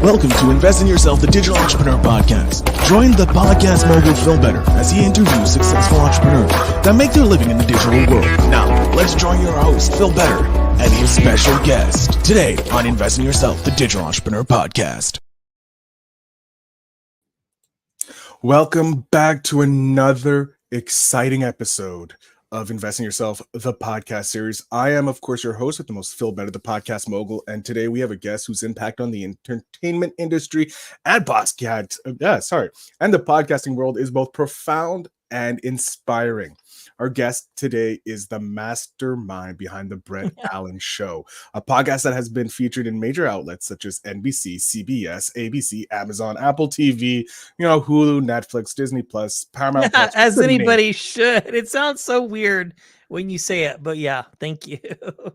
Welcome to Invest in Yourself, the Digital Entrepreneur Podcast. Join the podcast mogul Phil Better as he interviews successful entrepreneurs that make their living in the digital world. Now, let's join your host, Phil Better, and his special guest today on Invest in Yourself, the Digital Entrepreneur Podcast. Welcome back to another exciting episode of Invest in Yourself, the podcast series. I am, of course, your host with the most, Phil Better, the podcast mogul. And today we have a guest whose impact on the entertainment industry and and the podcasting world is both profound and inspiring. Our guest today is the mastermind behind the Brett Allan Show, a podcast that has been featured in major outlets such as NBC, CBS, ABC, Amazon, Apple TV, Hulu, Netflix, Disney Plus, Paramount Plus. As anybody should. It sounds so weird when you say it, but yeah, thank you.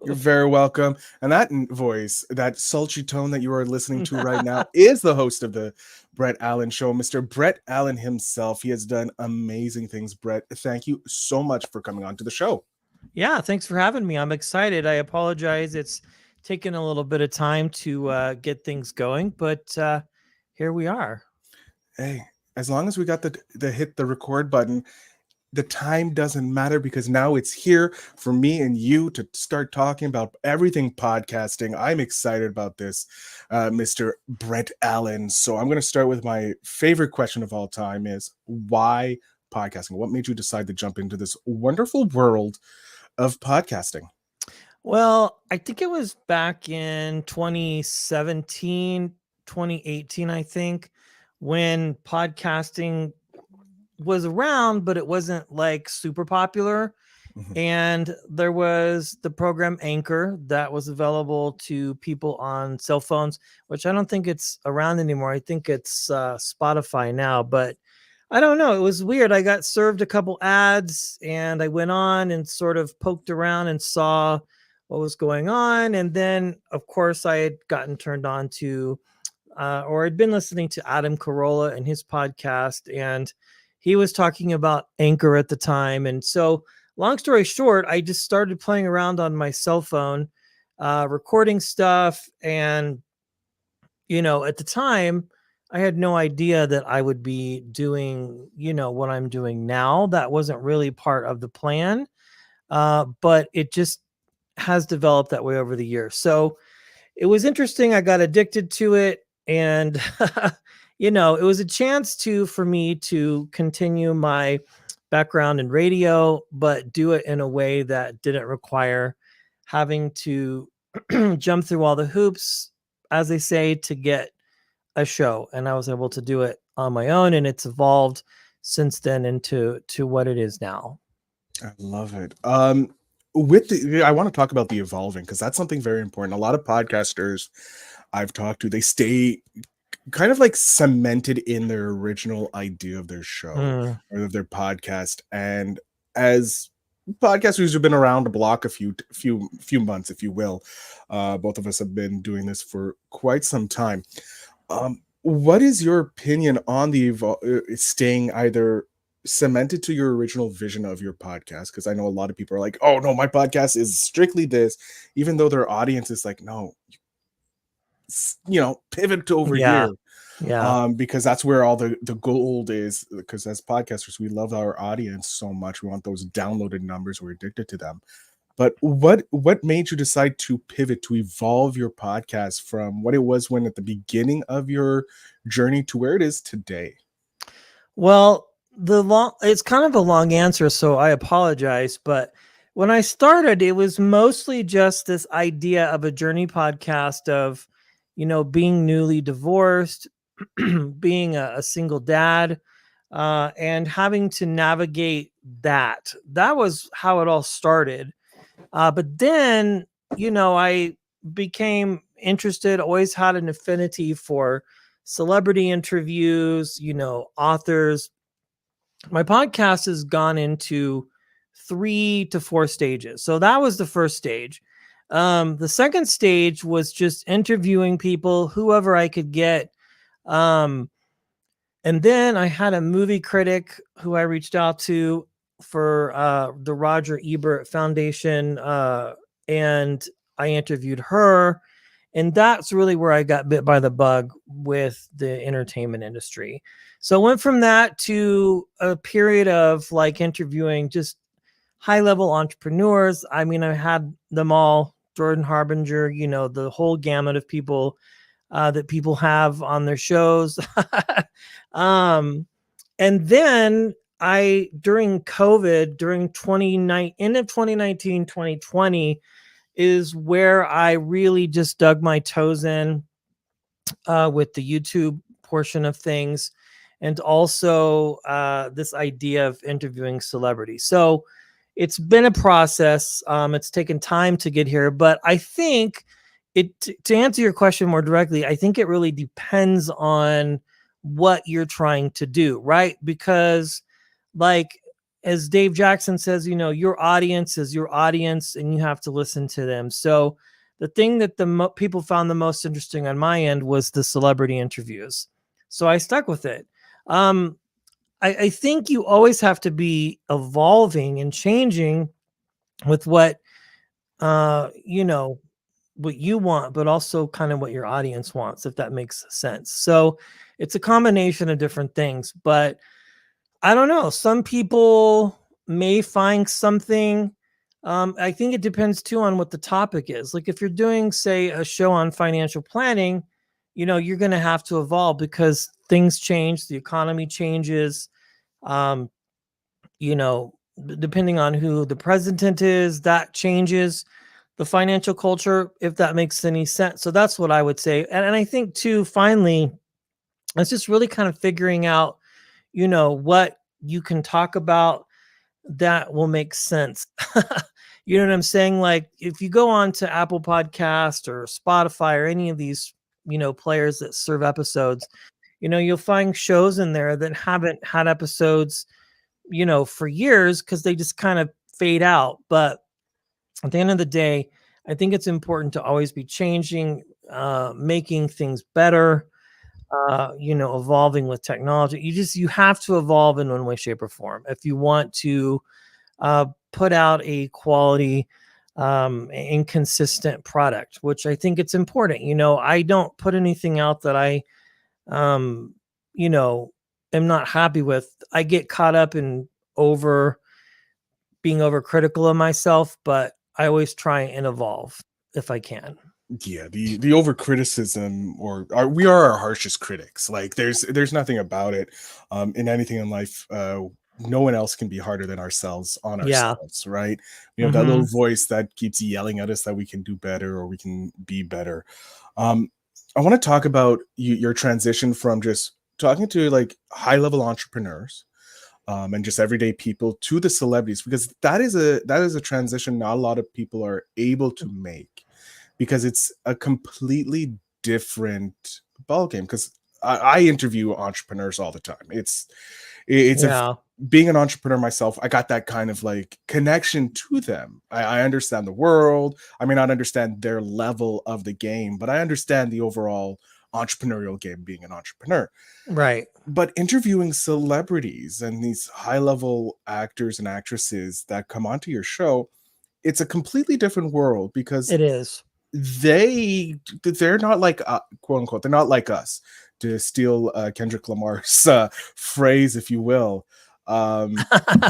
You're very welcome. And that voice, that sultry tone that you are listening to right now is the host of the Brett Allan Show, Mr. Brett Allan himself. He has done amazing things. Brett, thank you so much for coming on to the show. Yeah, thanks for having me. I'm excited. I apologize. It's taken a little bit of time to get things going, but here we are. Hey, as long as we got the hit the record button, the time doesn't matter because now it's here for me and you to start talking about everything podcasting. I'm excited about this, Mr. Brett Allan. So I'm going to start with my favorite question of all time is why podcasting? What made you decide to jump into this wonderful world of podcasting? Well, I think it was back in 2017, 2018, I think, when podcasting was around, but it wasn't like super popular. Mm-hmm. And there was the program Anchor that was available to people on cell phones, which I don't think it's around anymore. I think it's Spotify now, but I don't know. It was weird. I got served a couple ads and I went on and sort of poked around and saw what was going on. And then, of course, I had gotten turned on to, or I'd been listening to Adam Carolla and his podcast, and he was talking about Anchor at the time. And so long story short, I just started playing around on my cell phone, recording stuff. And, at the time, I had no idea that I would be doing, what I'm doing now. That wasn't really part of the plan, but it just has developed that way over the years. So it was interesting. I got addicted to it. And it was a chance for me to continue my background in radio, but do it in a way that didn't require having to jump through all the hoops, as they say, to get a show. And I was able to do it on my own, and it's evolved since then into what it is now. I love it. I want to talk about the evolving, because that's something very important. A lot of podcasters I've talked to, they stay kind of like cemented in their original idea of their show or of their podcast. And as podcasters who've been around the block a few months, if you will, both of us have been doing this for quite some time. What is your opinion on the staying either cemented to your original vision of your podcast? Because I know a lot of people are like, oh no, my podcast is strictly this, even though their audience is like, no, pivot to over here. Yeah. Because that's where all the gold is, because as podcasters, we love our audience so much. We want those downloaded numbers. We're addicted to them. But what made you decide to pivot, to evolve your podcast from what it was when at the beginning of your journey to where it is today? Well, it's kind of a long answer, so I apologize. But when I started, it was mostly just this idea of a journey podcast of, being newly divorced, being a single dad, and having to navigate that. That was how it all started. But then, I became interested, always had an affinity for celebrity interviews, authors. My podcast has gone into 3 to 4 stages. So that was the first stage. The second stage was just interviewing people, whoever I could get. And then I had a movie critic who I reached out to for the Roger Ebert Foundation, and I interviewed her. And that's really where I got bit by the bug with the entertainment industry. So I went from that to a period of like interviewing just high level entrepreneurs. I mean, I had them all, Jordan Harbinger, the whole gamut of people that people have on their shows. um, and then during COVID, during 2019, end of 2019, 2020, is where I really just dug my toes in with the YouTube portion of things, and also this idea of interviewing celebrities. So it's been a process. It's taken time to get here, but I think to answer your question more directly, I think it really depends on what you're trying to do, right? Because, like, as Dave Jackson says, your audience is your audience and you have to listen to them. So the thing that people found the most interesting on my end was the celebrity interviews. So I stuck with it. I think you always have to be evolving and changing with what what you want, but also kind of what your audience wants, if that makes sense. So it's a combination of different things, but I don't know. Some people may find something. I think it depends too on what the topic is. Like if you're doing, say, a show on financial planning, you're going to have to evolve because things change, the economy changes. Um, depending on who the president is, that changes the financial culture, if that makes any sense. So that's what I would say. And I think too, finally, it's just really kind of figuring out, what you can talk about that will make sense. You know what I'm saying? Like if you go on to Apple Podcast or Spotify or any of these, players that serve episodes, you'll find shows in there that haven't had episodes, for years because they just kind of fade out. But at the end of the day, I think it's important to always be changing, making things better, evolving with technology. You have to evolve in one way, shape, or form if you want to put out a quality and consistent product, which I think it's important. I don't put anything out that I, um, am not happy with. I get caught up in being overcritical of myself, but I always try and evolve if I can. Yeah, the over criticism, we are our harshest critics. Like there's nothing about it. In anything in life, no one else can be harder than ourselves on Yeah. ourselves, right? We have that little Hmm. voice that keeps yelling at us that we can do better or we can be better. um I want to talk about your transition from just talking to like high level entrepreneurs, and just everyday people, to the celebrities, because that is a transition not a lot of people are able to make, because it's a completely different ballgame. Because I interview entrepreneurs all the time. It's a Yeah. being an entrepreneur myself, I got that kind of like connection to them. I understand the world. I may not understand their level of the game, but I understand the overall entrepreneurial game, being an entrepreneur. Right. But interviewing celebrities and these high level actors and actresses that come onto your show, it's a completely different world, because It is. they're not like, quote unquote, they're not like us, to steal Kendrick Lamar's phrase, if you will. um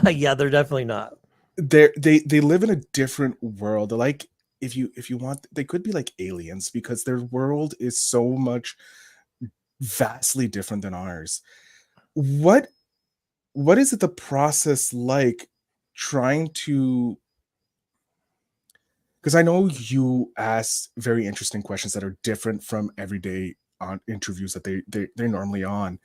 Yeah, they're definitely not. they live in a different world. They're like, if you want, they could be like aliens, because their world is so much vastly different than ours. What is it, the process like, trying to, because I know you ask very interesting questions that are different from everyday on interviews that they're normally on.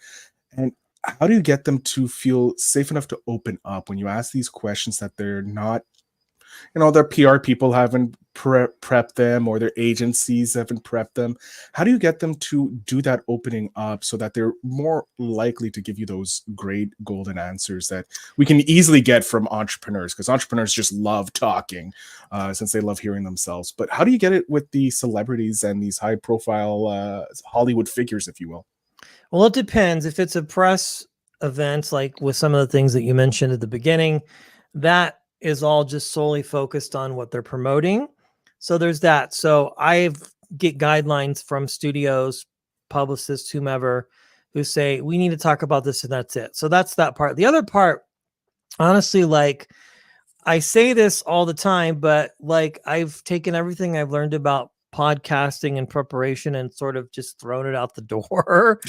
And how do you get them to feel safe enough to open up when you ask these questions that they're not, their PR people haven't prepped them, or their agencies haven't prepped them? How do you get them to do that opening up so that they're more likely to give you those great golden answers that we can easily get from entrepreneurs? Because entrepreneurs just love talking, since they love hearing themselves. But how do you get it with the celebrities and these high profile Hollywood figures, if you will? Well, it depends. If it's a press event, like with some of the things that you mentioned at the beginning, that is all just solely focused on what they're promoting. So there's that. So I've get guidelines from studios, publicists, whomever, who say, we need to talk about this, and that's it. So that's that part. The other part, honestly, like, I say this all the time, but like, I've taken everything I've learned about podcasting and preparation and sort of just thrown it out the door.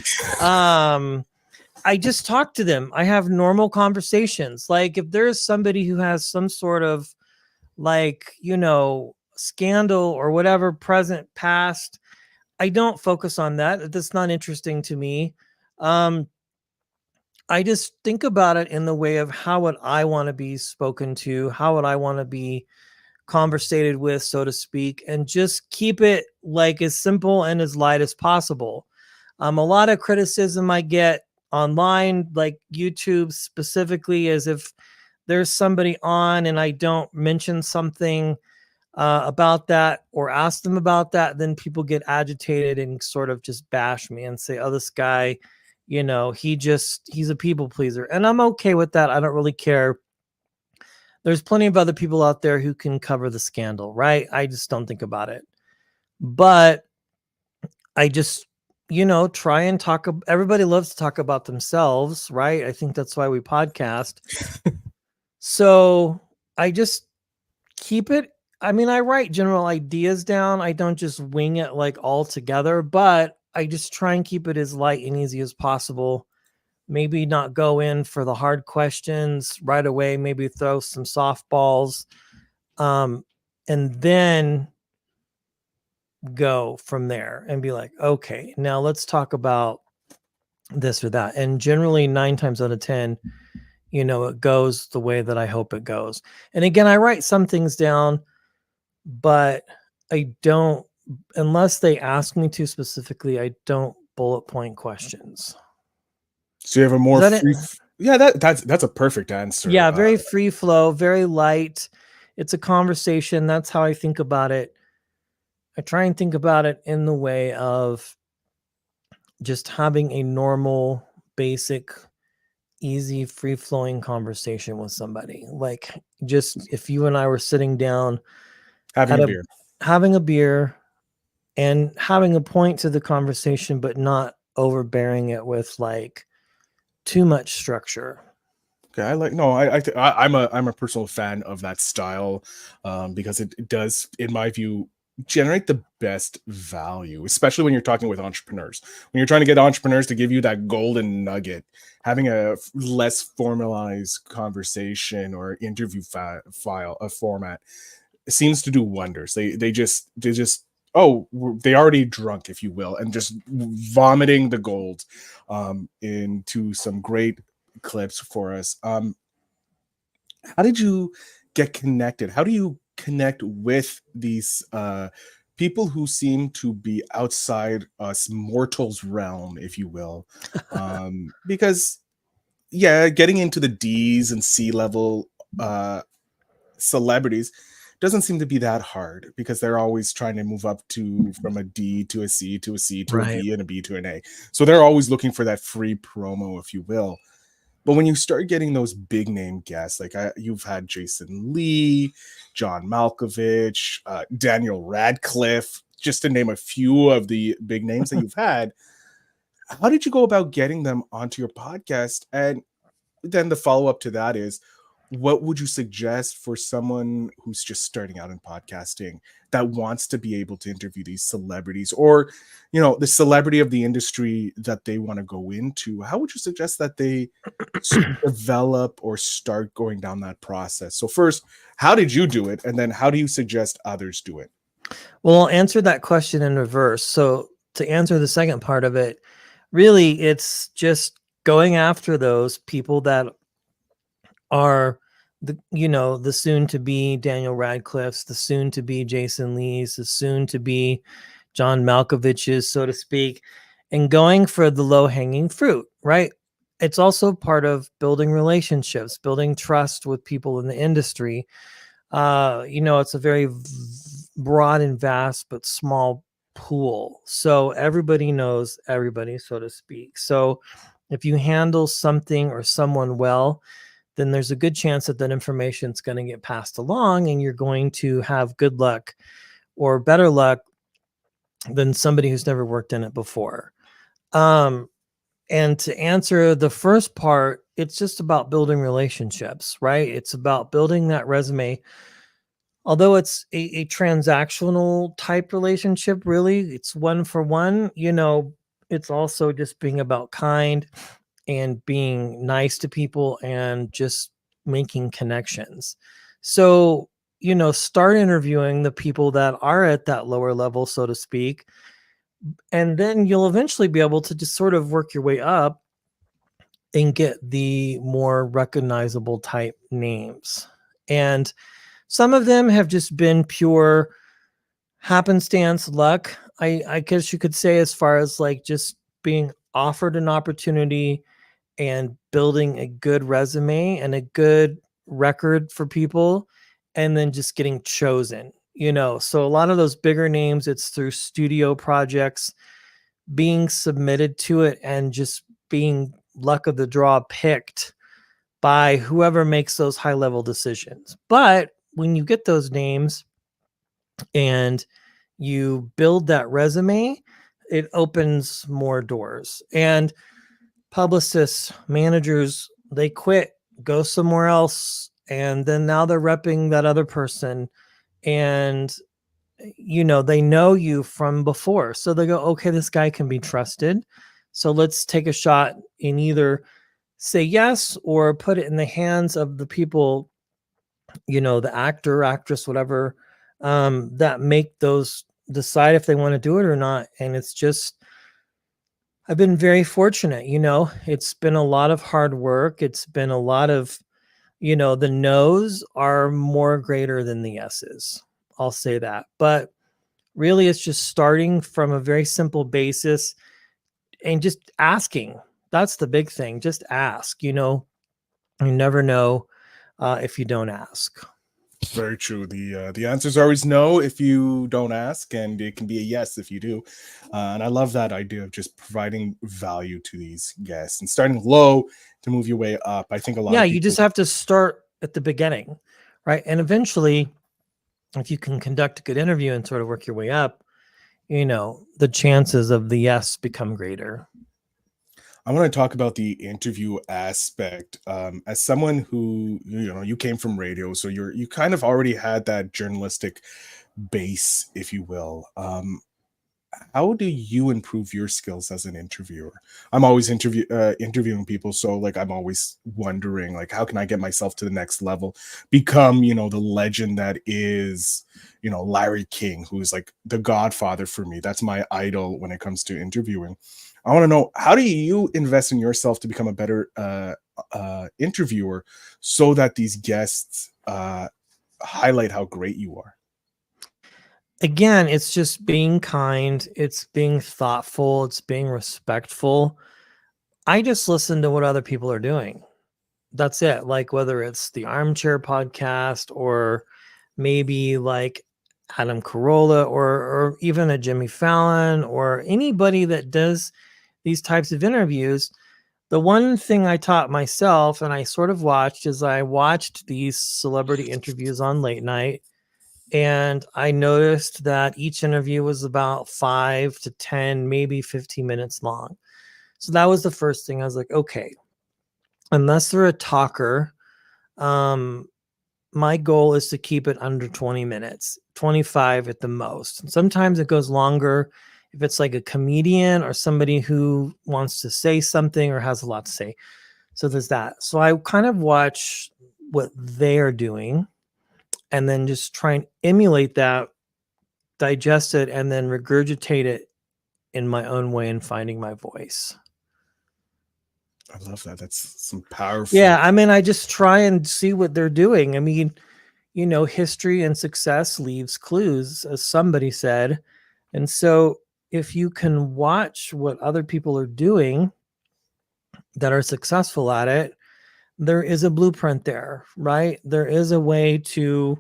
I just talk to them. I have normal conversations. Like, if there's somebody who has some sort of, like, scandal or whatever, present, past, I don't focus on that. That's not interesting to me. I just think about it in the way of, how would I want to be spoken to? How would I want to be conversated with, so to speak, and just keep it like as simple and as light as possible. A lot of criticism I get online, like YouTube specifically, is if there's somebody on and I don't mention something about that or ask them about that, then people get agitated and sort of just bash me and say, oh, this guy, he's a people pleaser. And I'm okay with that. I don't really care. There's plenty of other people out there who can cover the scandal, right? I just don't think about it. But I just, try and talk. Everybody loves to talk about themselves, right? I think that's why we podcast. So I just keep it. I mean, I write general ideas down. I don't just wing it like all together, but I just try and keep it as light and easy as possible. Maybe not go in for the hard questions right away. Maybe throw some softballs, and then go from there and be like, okay, now let's talk about this or that. And generally 9 times out of 10, it goes the way that I hope it goes. And again, I write some things down, but I don't, unless they ask me to specifically, I don't bullet point questions. So you have a more free. Yeah, that's a perfect answer. Yeah, very free flow, very light. It's a conversation. That's how I think about it. I try and think about it in the way of just having a normal, basic, easy, free-flowing conversation with somebody. Like, just if you and I were sitting down, having a beer and having a point to the conversation, but not overbearing it with like too much structure. Okay, I'm a personal fan of that style, because it does, in my view, generate the best value, especially when you're talking with entrepreneurs. When you're trying to get entrepreneurs to give you that golden nugget, having a less formalized conversation or interview format seems to do wonders. They just they already drunk, if you will, and just vomiting the gold into some great clips for us. How did you get connected? How do you connect with these people who seem to be outside us mortals' realm, if you will? Because getting into the D's and C level celebrities doesn't seem to be that hard, because they're always trying to move up from a D to a C to a C to a B and a B to an A. So they're always looking for that free promo, if you will. But when you start getting those big name guests, like you've had Jason Lee, John Malkovich, Daniel Radcliffe, just to name a few of the big names that you've had, how did you go about getting them onto your podcast? And then the follow-up to that is, what would you suggest for someone who's just starting out in podcasting that wants to be able to interview these celebrities, or, the celebrity of the industry that they want to go into? How would you suggest that they develop or start going down that process? So first, how did you do it? And then how do you suggest others do it? Well, I'll answer that question in reverse. So to answer the second part of it, really, it's just going after those people that are the soon to be Daniel Radcliffe's, the soon to be Jason Lee's, the soon to be John Malkovich's, so to speak, and going for the low hanging fruit, right? It's also part of building relationships, building trust with people in the industry. It's a very broad and vast, but small pool. So everybody knows everybody, so to speak. So if you handle something or someone well, then there's a good chance that that information is going to get passed along, and you're going to have good luck or better luck than somebody who's never worked in it before. Um, and to answer the first part, it's just about building relationships, right? It's about building that resume. Although it's a transactional type relationship, really, it's one for one, it's also just being about kind and being nice to people and just making connections. So, start interviewing the people that are at that lower level, so to speak, and then you'll eventually be able to just sort of work your way up and get the more recognizable type names. And some of them have just been pure happenstance luck. I guess you could say, as far as like just being offered an opportunity and building a good resume and a good record for people, and then just getting chosen. So a lot of those bigger names, it's through studio projects, being submitted to it, and just being luck of the draw picked by whoever makes those high level decisions. But when you get those names and you build that resume, it opens more doors. And publicists, managers, they quit, go somewhere else, and then now they're repping that other person. And they know you from before. So they go, okay, this guy can be trusted. So let's take a shot and either say yes or put it in the hands of the people, the actor, actress, whatever, that make those decide if they want to do it or not. And it's just, I've been very fortunate, it's been a lot of hard work. It's been a lot of, the no's are more greater than the yeses. I'll say that. But really, it's just starting from a very simple basis and just asking. That's the big thing. Just ask. You never know if you don't ask. Very true. The answer is always no if you don't ask, and it can be a yes if you do. And I love that idea of just providing value to these guests and starting low to move your way up. I think a lot Yeah, of you people. just have to start at the beginning, right? And eventually, if you can conduct a good interview and sort of work your way up, the chances of the yes become greater. I want to talk about the interview aspect. As someone who you came from radio, so you kind of already had that journalistic base, if you will. How do you improve your skills as an interviewer? I'm always interviewing people, so like I'm always wondering, like, how can I get myself to the next level, become the legend that is Larry King, who's like the godfather for me. That's my idol when it comes to interviewing. I want to know, how do you invest in yourself to become a better interviewer, so that these guests highlight how great you are? Again, it's just being kind, it's being thoughtful, it's being respectful. I just listen to what other people are doing. That's it. Like whether it's the Armchair podcast or maybe like Adam Carolla or even a Jimmy Fallon or anybody that does these types of interviews. The one thing I taught myself and I sort of watched is I watched these celebrity interviews on late night, and I noticed that each interview was about 5 to 10, maybe 15 minutes long. So that was the first thing. I was like, okay, unless they're a talker, um, my goal is to keep it under 20 minutes, 25 at the most. And sometimes it goes longer if it's like a comedian or somebody who wants to say something or has a lot to say. So there's that. So I kind of watch what they're doing and then just try and emulate that, digest it, and then regurgitate it in my own way and finding my voice. I love that. That's some powerful. Yeah, I mean, I just try and see what they're doing. I mean, history and success leaves clues, as somebody said. And so if you can watch what other people are doing that are successful at it, there is a blueprint there, right? There is a way to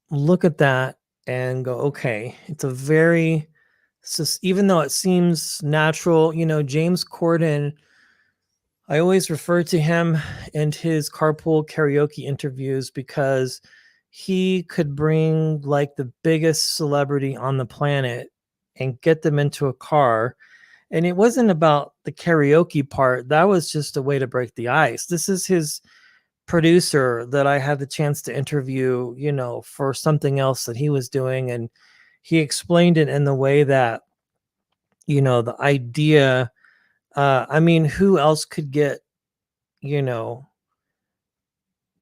look at that and go, okay, it's a very, even though it seems natural, James Corden, I always refer to him and his carpool karaoke interviews because he could bring like the biggest celebrity on the planet and get them into a car. And it wasn't about the karaoke part. That was just a way to break the ice. This is his producer that I had the chance to interview, for something else that he was doing. And he explained it in the way that, the idea, I mean, who else could get, you know,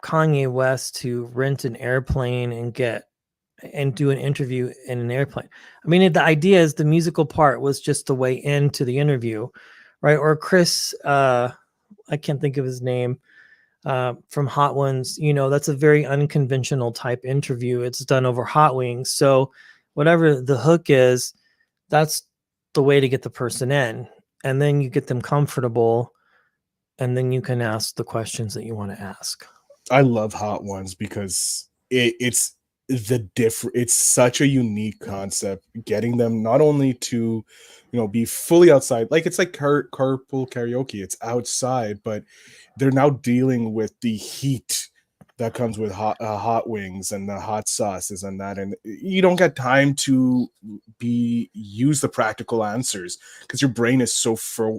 Kanye West to rent an airplane and do an interview in an airplane? I mean, the idea is the musical part was just the way into the interview, right? Or Chris, I can't think of his name, from Hot Ones, that's a very unconventional type interview. It's done over hot wings. So whatever the hook is, that's the way to get the person in. And then you get them comfortable, and then you can ask the questions that you want to ask. I love Hot Ones because it's such a unique concept, getting them not only to be fully outside, like it's like carpool karaoke, it's outside, but they're now dealing with the heat that comes with hot wings and the hot sauces and that, and you don't get time to use the practical answers because your brain is so for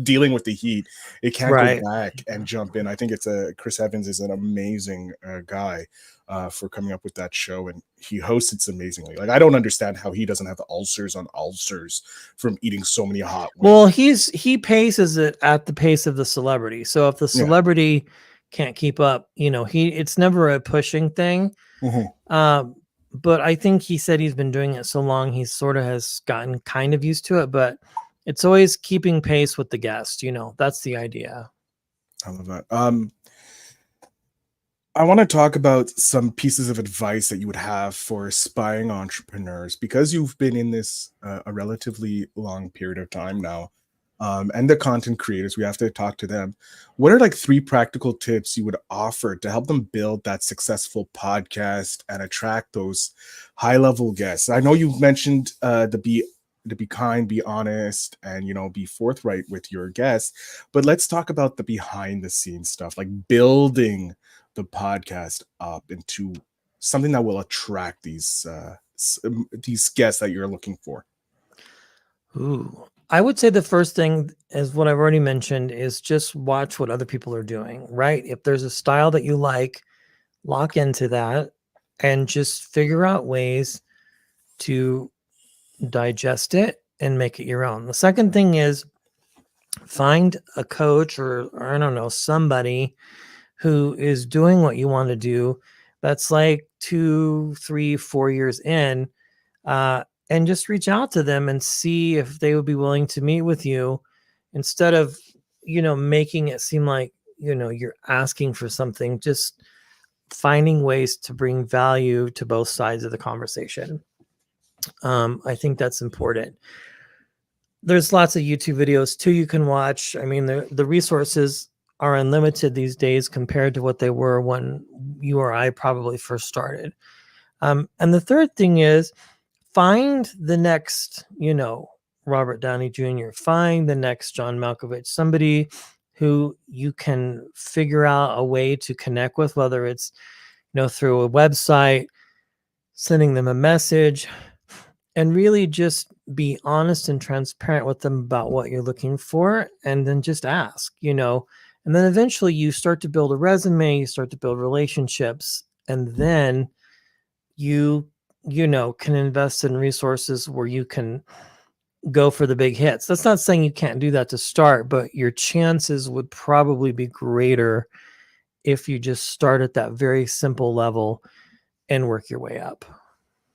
dealing with the heat, it can't go Right. back and jump in. I think it's Chris Evans is an amazing guy for coming up with that show, and he hosts it amazingly. Like, I don't understand how he doesn't have ulcers on ulcers from eating so many hot wings. Well, he paces it at the pace of the celebrity. So if the celebrity can't keep up, it's never a pushing thing. But I think he said he's been doing it so long, he sort of has gotten kind of used to it, but it's always keeping pace with the guest. That's the idea. I love that. I want to talk about some pieces of advice that you would have for aspiring entrepreneurs, because you've been in this a relatively long period of time now. And the content creators, we have to talk to them. What are like 3 practical tips you would offer to help them build that successful podcast and attract those high level guests? I know you've mentioned to be kind, be honest, and be forthright with your guests, but let's talk about the behind the scenes stuff, like building the podcast up into something that will attract these guests that you're looking for. Ooh, I would say the first thing is what I've already mentioned, is just watch what other people are doing, right? If there's a style that you like, lock into that and just figure out ways to digest it and make it your own. The second thing is find a coach or I don't know, somebody who is doing what you want to do, that's like 2, 3, 4 years in, and just reach out to them and see if they would be willing to meet with you, instead of making it seem like you're asking for something. Just finding ways to bring value to both sides of the conversation. I think that's important. There's lots of YouTube videos too you can watch. I mean, the resources are unlimited these days compared to what they were when you or I probably first started. And the third thing is find the next, Robert Downey Jr., find the next John Malkovich, somebody who you can figure out a way to connect with, whether it's, through a website, sending them a message, and really just be honest and transparent with them about what you're looking for. And then just ask, and then eventually you start to build a resume, you start to build relationships, and then you can invest in resources where you can go for the big hits. That's not saying you can't do that to start, but your chances would probably be greater if you just start at that very simple level and work your way up.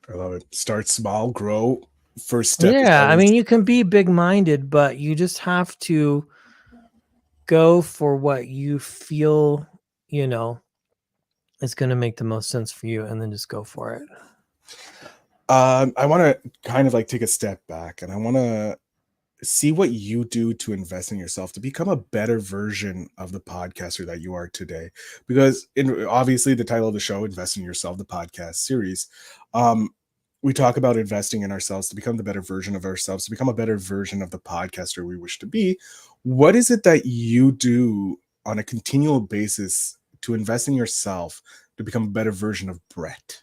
I love it. Start small, grow. First step. Yeah, I mean, you can be big-minded, but you just have to go for what you feel, is going to make the most sense for you, and then just go for it. I want to kind of like take a step back, and I want to see what you do to invest in yourself to become a better version of the podcaster that you are today. Because obviously the title of the show, Invest in Yourself, the podcast series, we talk about investing in ourselves to become the better version of ourselves, to become a better version of the podcaster we wish to be. What is it that you do on a continual basis to invest in yourself to become a better version of Brett?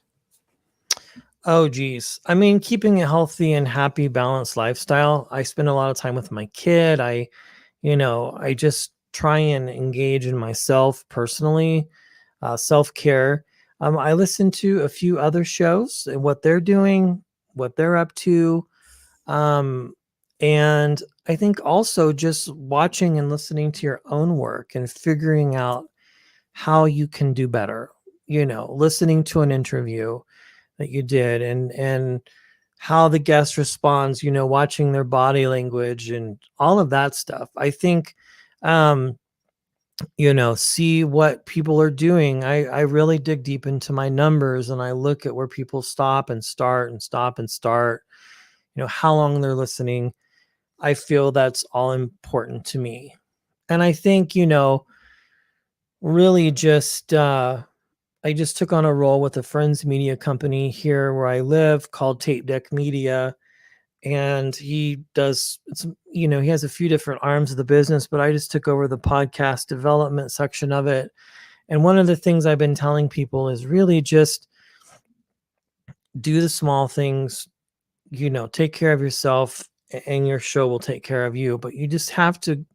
Oh, geez. I mean, keeping a healthy and happy, balanced lifestyle. I spend a lot of time with my kid. I just try and engage in myself personally, self care. I listen to a few other shows and what they're doing, what they're up to. Um, and I think also just watching and listening to your own work and figuring out how you can do better. Listening to an interview that you did and how the guest responds, watching their body language and all of that stuff. I think um see what people are doing. I really dig deep into my numbers and I look at where people stop and start and stop and start, how long they're listening. I feel that's all important to me. And I think, really just I just took on a role with a friend's media company here where I live called Tape Deck Media. And he does, he has a few different arms of the business, but I just took over the podcast development section of it. And one of the things I've been telling people is really just do the small things, take care of yourself and your show will take care of you. But you just have to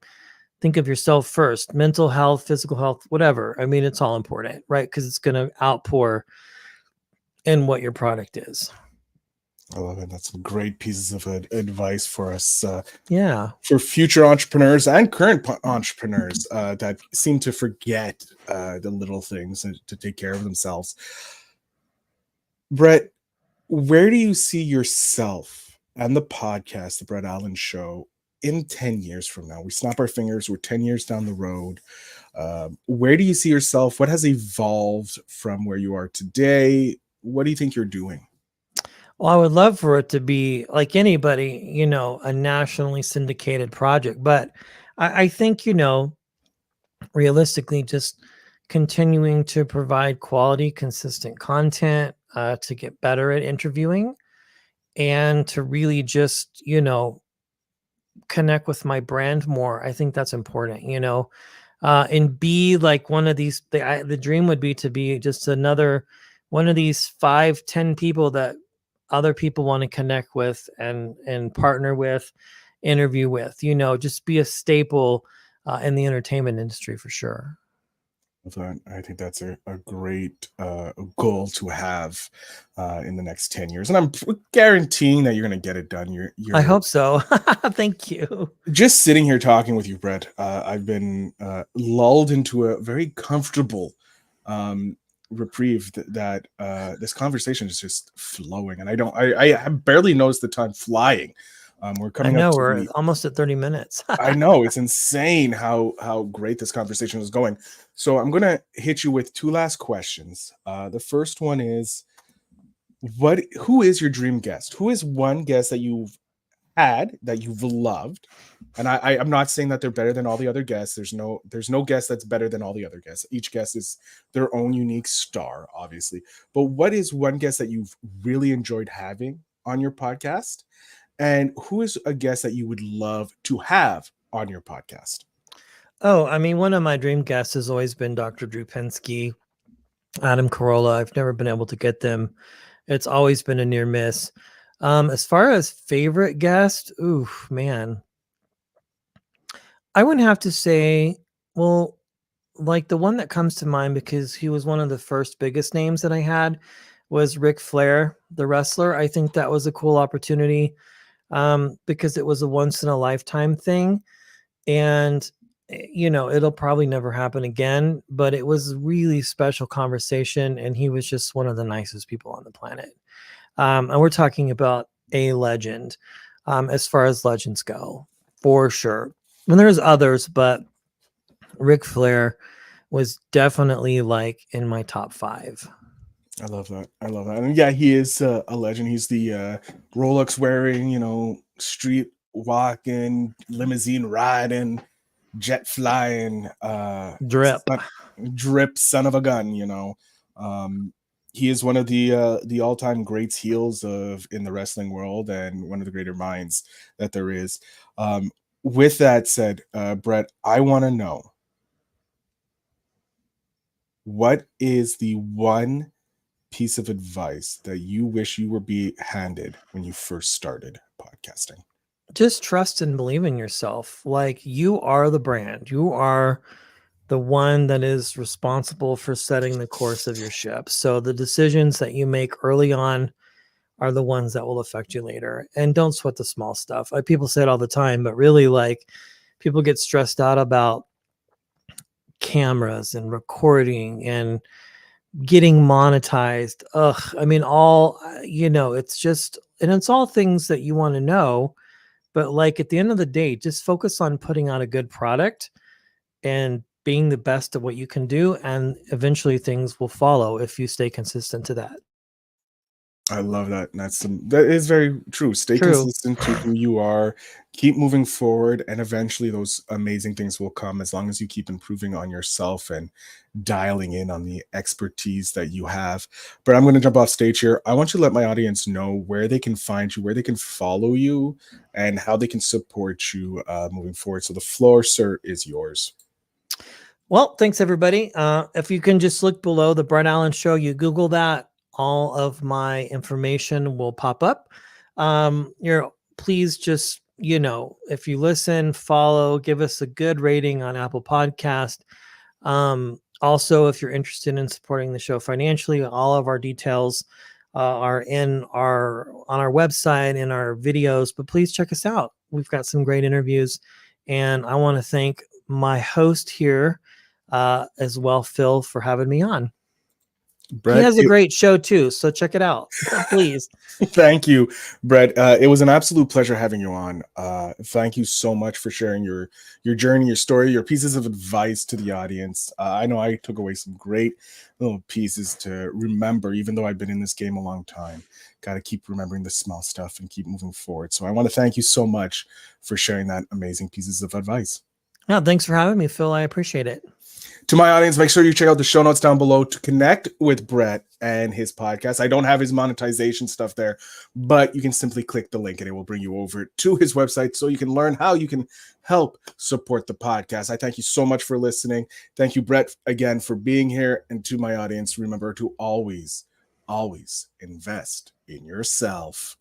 think of yourself first, mental health, physical health, whatever. I mean, it's all important, right? Because it's going to outpour in what your product is. I love it. That's some great pieces of advice for us, Yeah. for future entrepreneurs and current entrepreneurs that seem to forget the little things to take care of themselves. Brett, where do you see yourself and the podcast, the Brett Allan Show, in 10 years from now? We snap our fingers, we're 10 years down the road. Where do you see yourself? What has evolved from where you are today? What do you think you're doing? Well, I would love for it to be like anybody, a nationally syndicated project. But I think, realistically, just continuing to provide quality, consistent content, to get better at interviewing and to really just, connect with my brand more. I think that's important, and be like one of these. The dream would be to be just another one of these 5-10 people that other people want to connect with and partner with, interview with. Just be a staple in the entertainment industry for sure. I think that's a great goal to have in the next 10 years. And I'm guaranteeing that you're going to get it done. I hope so. Thank you. Just sitting here talking with you, Brett. I've been lulled into a very comfortable reprieve that this conversation is just flowing. And I barely noticed the time flying. We're I coming know up to we're almost at 30 minutes. I know it's insane how great this conversation is going. So I'm gonna hit you with two last questions. The first one is, who is your dream guest? Who is one guest that you've had that you've loved? And I'm not saying that they're better than all the other guests. There's no guest that's better than all the other guests. Each guest is their own unique star, obviously. But what is one guest that you've really enjoyed having on your podcast? And who is a guest that you would love to have on your podcast? Oh, I mean, one of my dream guests has always been Dr. Drew Pensky, Adam Carolla. I've never been able to get them. It's always been a near miss. As far as favorite guest, ooh, man, I would have to say, well, like the one that comes to mind because he was one of the first biggest names that I had was Ric Flair, the wrestler. I think that was a cool opportunity because it was a once in a lifetime thing. And, it'll probably never happen again, but it was a really special conversation. And he was just one of the nicest people on the planet. And we're talking about a legend as far as legends go, for sure. And there's others, but Ric Flair was definitely like in my top 5. I love that. I love that. And yeah, he is a legend. He's the Rolex wearing, street walking, limousine riding, jet flying, Drip. drip son of a gun. He is one of the all-time greats heels of in the wrestling world and one of the greater minds that there is. With that said, Brett, I want to know, what is the one piece of advice that you wish you were be handed when you first started podcasting? Just trust and believe in yourself. Like, you are the brand. You are the one that is responsible for setting the course of your ship. So the decisions that you make early on are the ones that will affect you later. And don't sweat the small stuff. People say it all the time, but really, like, people get stressed out about cameras and recording and getting monetized. Ugh, I mean, all, it's just, and it's all things that you want to know. But like, at the end of the day, just focus on putting out a good product and being the best at what you can do. And eventually things will follow if you stay consistent to that. I love that. And that is very true. Stay True. consistent to who you are, keep moving forward, and eventually those amazing things will come as long as you keep improving on yourself and dialing in on the expertise that you have. But I'm going to jump off stage here. I want you to let my audience know where they can find you, where they can follow you, and how they can support you moving forward. So the floor, sir, is yours. Well, thanks everybody. If you can just look below the Brett Allan Show, you Google that, all of my information will pop up. Please just, if you listen, follow, give us a good rating on Apple Podcast. Also, if you're interested in supporting the show financially, all of our details are on our website, in our videos, but please check us out. We've got some great interviews, and I want to thank my host here as well, Phil, for having me on. He Brett, has a great show too, so check it out. Please. thank you, Brett. It was an absolute pleasure having you on. Thank you so much for sharing your journey, your story, your pieces of advice to the audience. I know I took away some great little pieces to remember, even though I've been in this game a long time. Got to keep remembering the small stuff and keep moving forward. So I want to thank you so much for sharing that amazing pieces of advice. Yeah, thanks for having me, Phil. I appreciate it. To my audience, make sure you check out the show notes down below to connect with Brett and his podcast. I don't have his monetization stuff there, but you can simply click the link and it will bring you over to his website so you can learn how you can help support the podcast. I thank you so much for listening. Thank you, Brett, again for being here. And to my audience, remember to always, always invest in yourself.